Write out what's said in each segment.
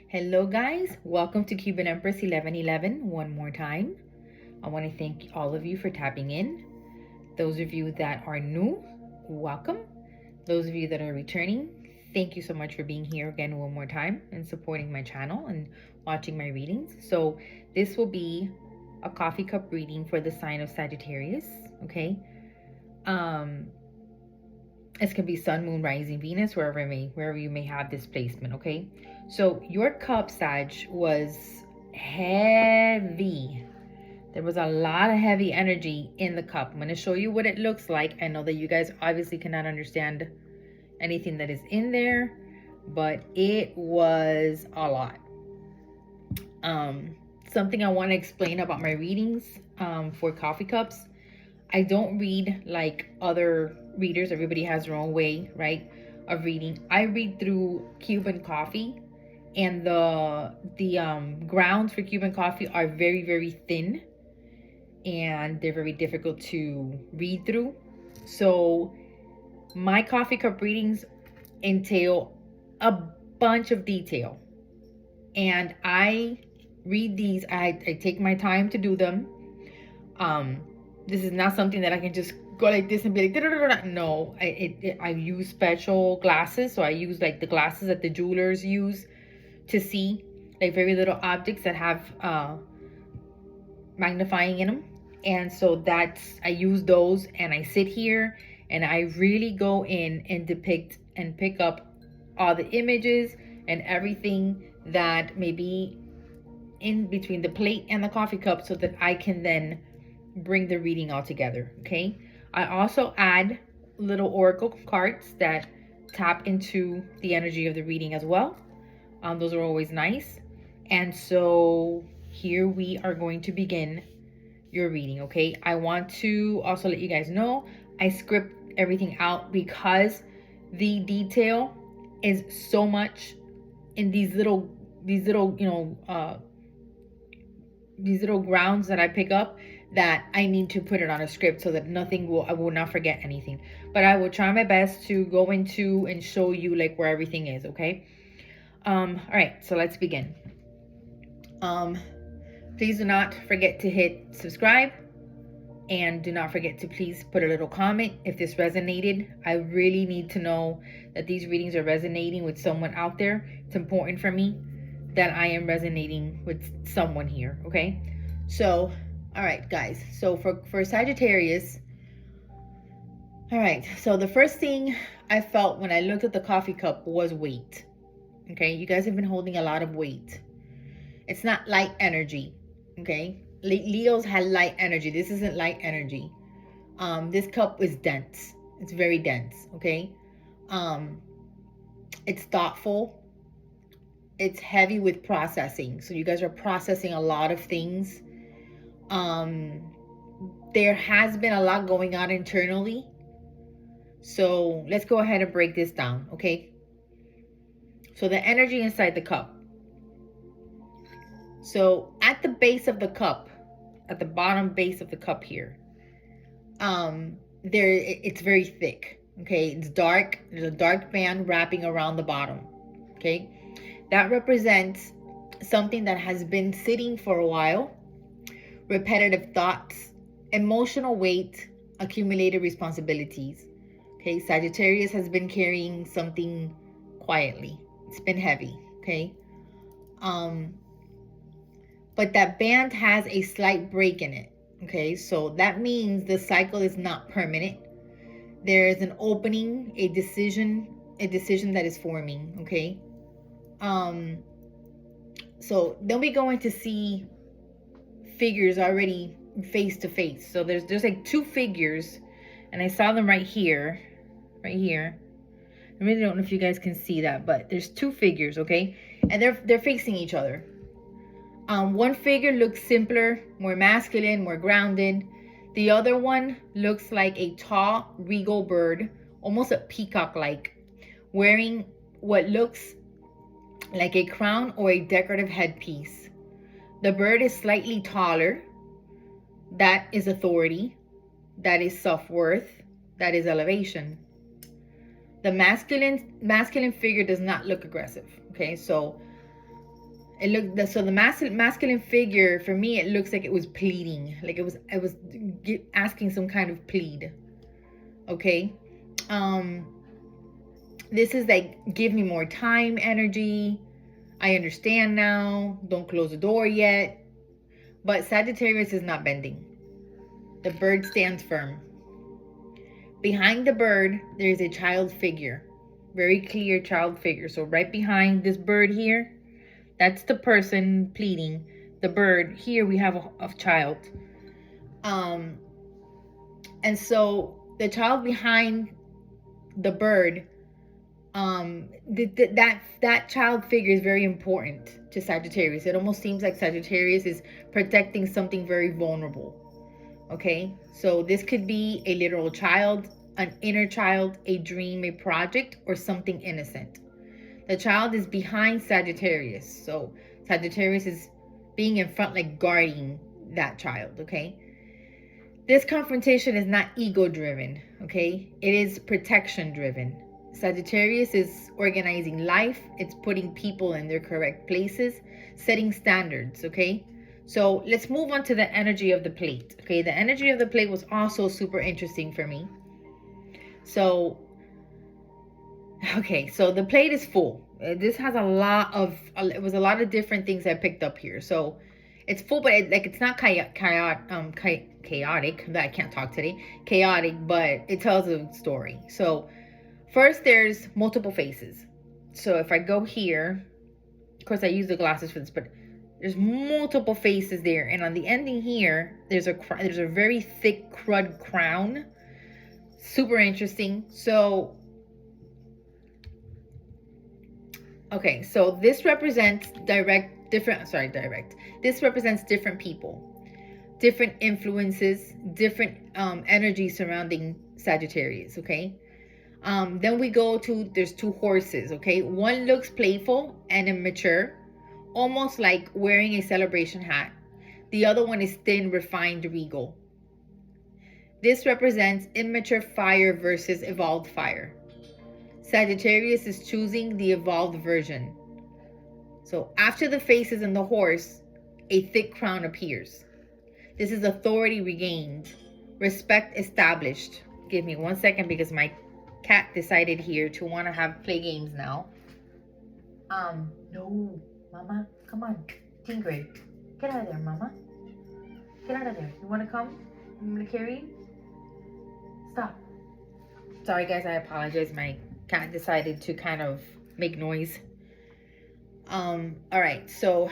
Hello guys, welcome to Cuban Empress 1111 one more time. I want to thank all of you for tapping in. Those of you that are new, welcome. Those of you that are returning, thank you so much for being here again one more time and supporting my channel and watching my readings. So this will be a coffee cup reading for the sign of Sagittarius, okay? This can be sun, moon, rising, Venus, wherever you may have this placement, okay? So your cup, Sag, was heavy. There was a lot of heavy energy in the cup. I'm going to show you what it looks like. I know that you guys obviously cannot understand anything that is in there, but it was a lot. Something I want to explain about my readings for coffee cups. I don't read like other readers. Everybody has their own way, right, of reading. I read through Cuban coffee, and the grounds for Cuban coffee are very, very thin, and they're very difficult to read through. So my coffee cup readings entail a bunch of detail, and I read these. I take my time to do them. This is not something that I can just go like this and be like, da, da, da, da. No, I use special glasses. So I use like the glasses that the jewelers use to see like very little objects that have magnifying in them. And so I use those, and I sit here and I really go in and depict and pick up all the images and everything that may be in between the plate and the coffee cup, so that I can then bring the reading all together. Okay, I also add little oracle cards that tap into the energy of the reading as well. Those are always nice. And so here we are going to begin your reading. Okay, I want to also let you guys know I script everything out because the detail is so much in these little these little grounds that I pick up, that I need to put it on a script so that I will not forget anything. But I will try my best to go into and show you like where everything is, okay? All right, so let's begin. Please do not forget to hit subscribe, and do not forget to please put a little comment if this resonated. I really need to know that these readings are resonating with someone out there. It's important for me that I am resonating with someone here, okay? So, all right, guys. So for Sagittarius, all right. So the first thing I felt when I looked at the coffee cup was weight. Okay, you guys have been holding a lot of weight. It's not light energy, okay? Leos had light energy. This isn't light energy. This cup is dense. It's very dense, okay? It's thoughtful. It's heavy with processing. So you guys are processing a lot of things. There has been a lot going on internally. So let's go ahead and break this down, okay? So the energy inside the cup. So at the base of the cup, at the bottom base of the cup here, it's very thick, okay? It's dark. There's a dark band wrapping around the bottom, okay? That represents something that has been sitting for a while. Repetitive thoughts, emotional weight, accumulated responsibilities. Okay, Sagittarius has been carrying something quietly. It's been heavy, okay? But that band has a slight break in it, okay? So that means the cycle is not permanent. There is an opening, a decision that is forming, okay? So then we go into see figures already face to face. So there's like two figures, and I saw them right here. I really don't know if you guys can see that, but there's two figures, okay? And they're facing each other. One figure looks simpler, more masculine, more grounded. The other one looks like a tall, regal bird, almost a peacock-like, wearing what looks like a crown or a decorative headpiece. The bird is slightly taller. That is authority. That is self-worth. That is elevation. The masculine figure does not look aggressive. Okay, so It looked, so the masculine figure for me, it looks like it was pleading, like it was asking some kind of plead. Okay, um, this is like, give me more time energy. I understand now. Don't close the door yet. But Sagittarius is not bending. The bird stands firm. Behind the bird, there is a child figure. Very clear child figure. So right behind this bird here, that's the person pleading. The bird here, we have a child. And so the child behind the bird, that child figure is very important to Sagittarius. It almost seems like Sagittarius is protecting something very vulnerable. Okay, so this could be a literal child, an inner child, a dream, a project, or something innocent. The child is behind Sagittarius, so Sagittarius is being in front, like guarding that child. Okay, this confrontation is not ego driven. Okay, it is protection driven. Sagittarius is organizing life. It's putting people in their correct places, setting standards. Okay, so let's move on to the energy of the plate. Okay, the energy of the plate was also super interesting for me. So, okay, so the plate is full. This has a lot of different things I picked up here. So it's full, but it's not chaotic. I can't talk today. Chaotic, but it tells a story. So first, there's multiple faces. So if I go here, of course I use the glasses for this, but there's multiple faces there, and on the ending here, there's a very thick crud crown. Super interesting. So, okay, so this represents This represents different people, different influences, different energy surrounding Sagittarius. Okay. Then we go to, there's two horses. Okay, one looks playful and immature, almost like wearing a celebration hat. The other one is thin, refined, regal. This represents immature fire versus evolved fire. Sagittarius is choosing the evolved version. So after the faces and the horse, a thick crown appears. This is authority regained, respect established. Give me 1 second because my cat decided here to want to play games now. No, Mama, come on. Tingray, get out of there, Mama. Get out of there. You want to come? I'm going to carry you? Stop. Sorry, guys, I apologize. My cat decided to kind of make noise. All right, so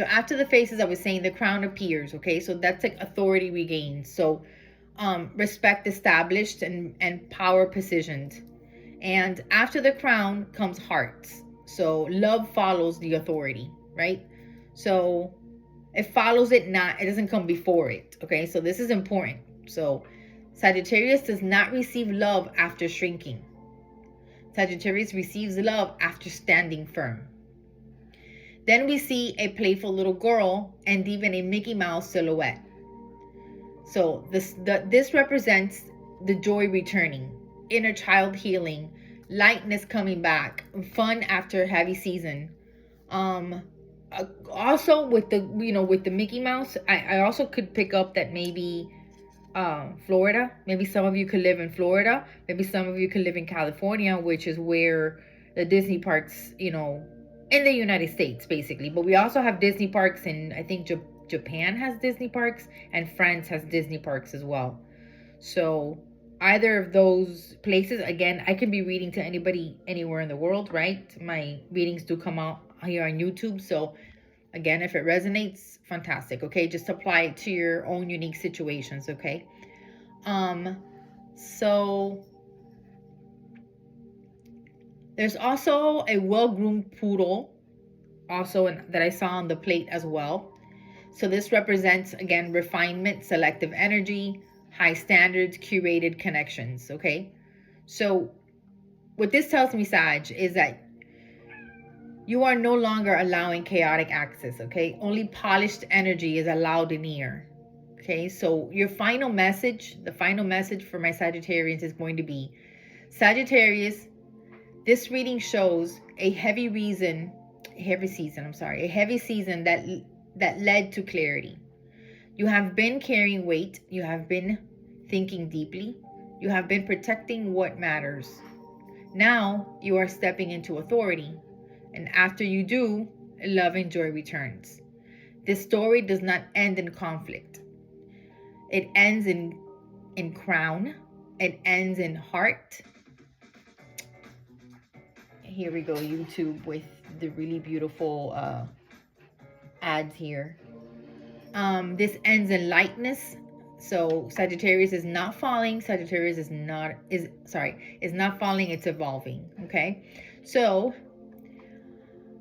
after the faces, I was saying the crown appears. Okay, so that's like authority regained. So respect established and power positioned. And after the crown comes hearts. So love follows the authority, right? So it follows it, it doesn't come before it. Okay, so this is important. So Sagittarius does not receive love after shrinking. Sagittarius receives love after standing firm. Then we see a playful little girl and even a Mickey Mouse silhouette. So this represents the joy returning, inner child healing, lightness coming back, fun after a heavy season. Also with the Mickey Mouse, I also could pick up that maybe Florida. Maybe some of you could live in Florida. Maybe some of you could live in California, which is where the Disney parks, in the United States, basically. But we also have Disney parks in, I think Japan has Disney parks, and France has Disney parks as well. So either of those places, again, I can be reading to anybody anywhere in the world, right? My readings do come out here on YouTube. So again, if it resonates, fantastic. Okay, just apply it to your own unique situations. Okay. So there's also a well-groomed poodle, that I saw on the plate as well. So this represents, again, refinement, selective energy, high standards, curated connections. Okay. So what this tells me, Sag, is that you are no longer allowing chaotic access. Okay. Only polished energy is allowed in here. Okay. So the final message for my Sagittarians is going to be, Sagittarius, This reading shows a heavy season, that led to clarity. You have been carrying weight, you have been thinking deeply, you have been protecting what matters. Now you are stepping into authority, and after you do, love and joy returns. This story does not end in conflict. It ends in crown. It ends in heart. Here we go, YouTube, with the really beautiful ads here. This ends in lightness. So Sagittarius is not falling. Sagittarius is not falling, it's evolving. Okay. So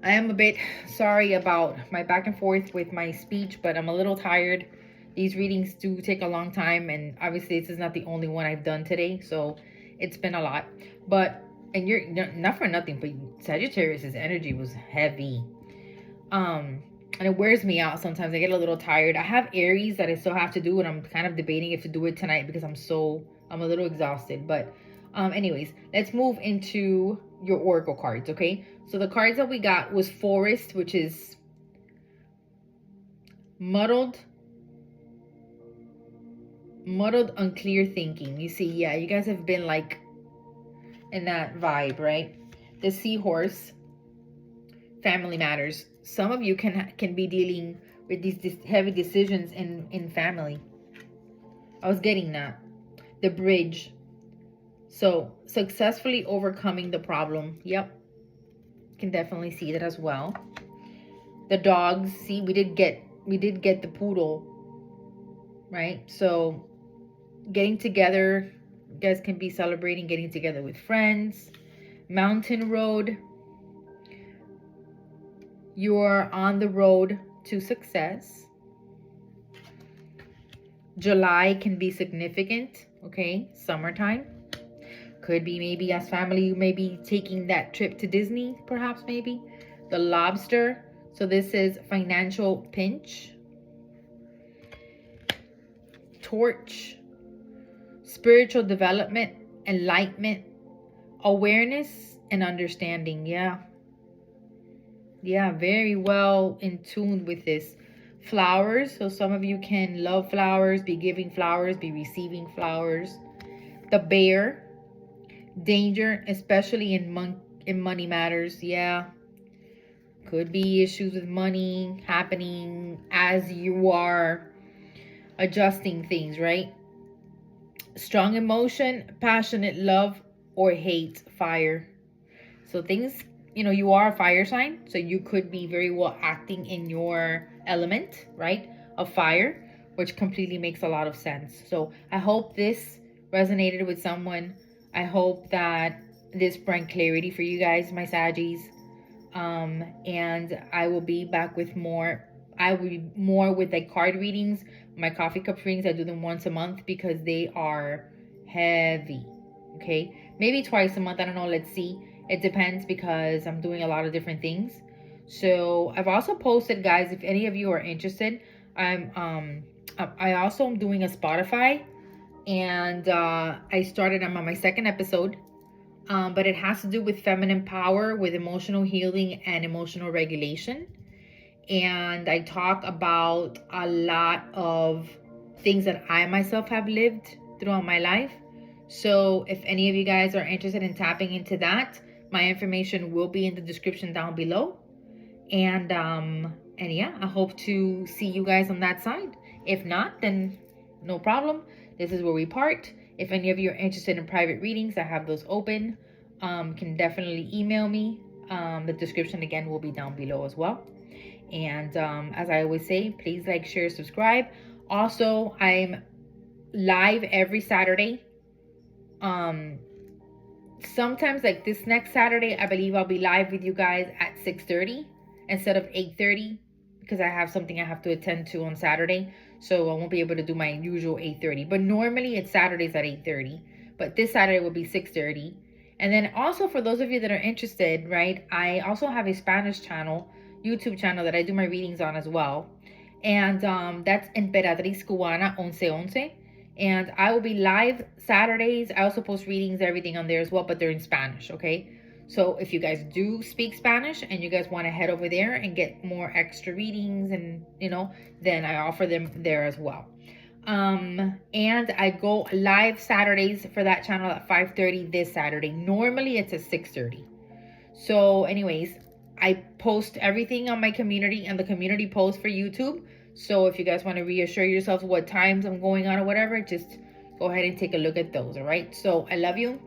I am a bit sorry about my back and forth with my speech, but I'm a little tired. These readings do take a long time, and obviously this is not the only one I've done today, so it's been a lot. But, and you're not for nothing, but Sagittarius's energy was heavy. And it wears me out sometimes. I get a little tired. I have Aries that I still have to do, and I'm kind of debating if to do it tonight because I'm a little exhausted. But anyways, let's move into your oracle cards, okay? So the cards that we got was Forest, which is muddled, unclear thinking. You see, yeah, you guys have been like in that vibe, right? The Seahorse, family matters. Some of you can be dealing with these heavy decisions in family. I was getting that. The Bridge. So successfully overcoming the problem. Yep. Can definitely see that as well. The dogs. See, we did get the poodle, right? So getting together, you guys can be celebrating getting together with friends. Mountain Road. You're on the road to success. July can be significant, okay? Summertime. Could be maybe as family, you may be taking that trip to Disney, perhaps, maybe. The Lobster. So this is financial pinch. Torch. Spiritual development, enlightenment, awareness, and understanding. Yeah. Yeah, very well in tune with this. Flowers. So some of you can love flowers, be giving flowers, be receiving flowers. The Bear. Danger, especially in money matters. Yeah. Could be issues with money happening as you are adjusting things, right? Strong emotion, passionate love, or hate, fire. So things, you are a fire sign, so you could be very well acting in your element, right, of fire, which completely makes a lot of sense. So I hope this resonated with someone. I hope that this brought clarity for you guys, my Saggies. And I will be back with more. I will be more with like card readings. My coffee cup readings, I do them once a month because they are heavy. Okay, maybe twice a month, I don't know, let's see. It depends because I'm doing a lot of different things. So I've also posted, guys, if any of you are interested, I also am doing a Spotify, and I started, I'm on my second episode, but it has to do with feminine power, with emotional healing and emotional regulation. And I talk about a lot of things that I myself have lived throughout my life. So if any of you guys are interested in tapping into that, my information will be in the description down below. And yeah, I hope to see you guys on that side. If not, then no problem. This is where we part. If any of you are interested in private readings, I have those open. Can definitely email me. The description again will be down below as well. And as I always say, please like, share, subscribe. Also, I'm live every Saturday. Sometimes like this next Saturday, I believe I'll be live with you guys at 6:30 instead of 8:30 because I have something I have to attend to on Saturday. So I won't be able to do my usual 8:30. But normally it's Saturdays at 8:30. But this Saturday will be 6:30. And then also for those of you that are interested, right, I also have a Spanish channel, YouTube channel that I do my readings on as well. And that's Emperatriz Cubana 1111. And I will be live Saturdays. I also post readings, everything on there as well, but they're in Spanish, okay? So if you guys do speak Spanish and you guys want to head over there and get more extra readings and, you know, then I offer them there as well. And I go live Saturdays for that channel at 5:30 this Saturday. Normally it's at 6:30. So anyways, I post everything on my community and the community post for YouTube. So if you guys want to reassure yourselves what times I'm going on or whatever, just go ahead and take a look at those. All right. So I love you.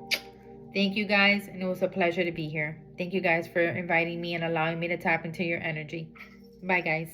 Thank you guys. And it was a pleasure to be here. Thank you guys for inviting me and allowing me to tap into your energy. Bye guys.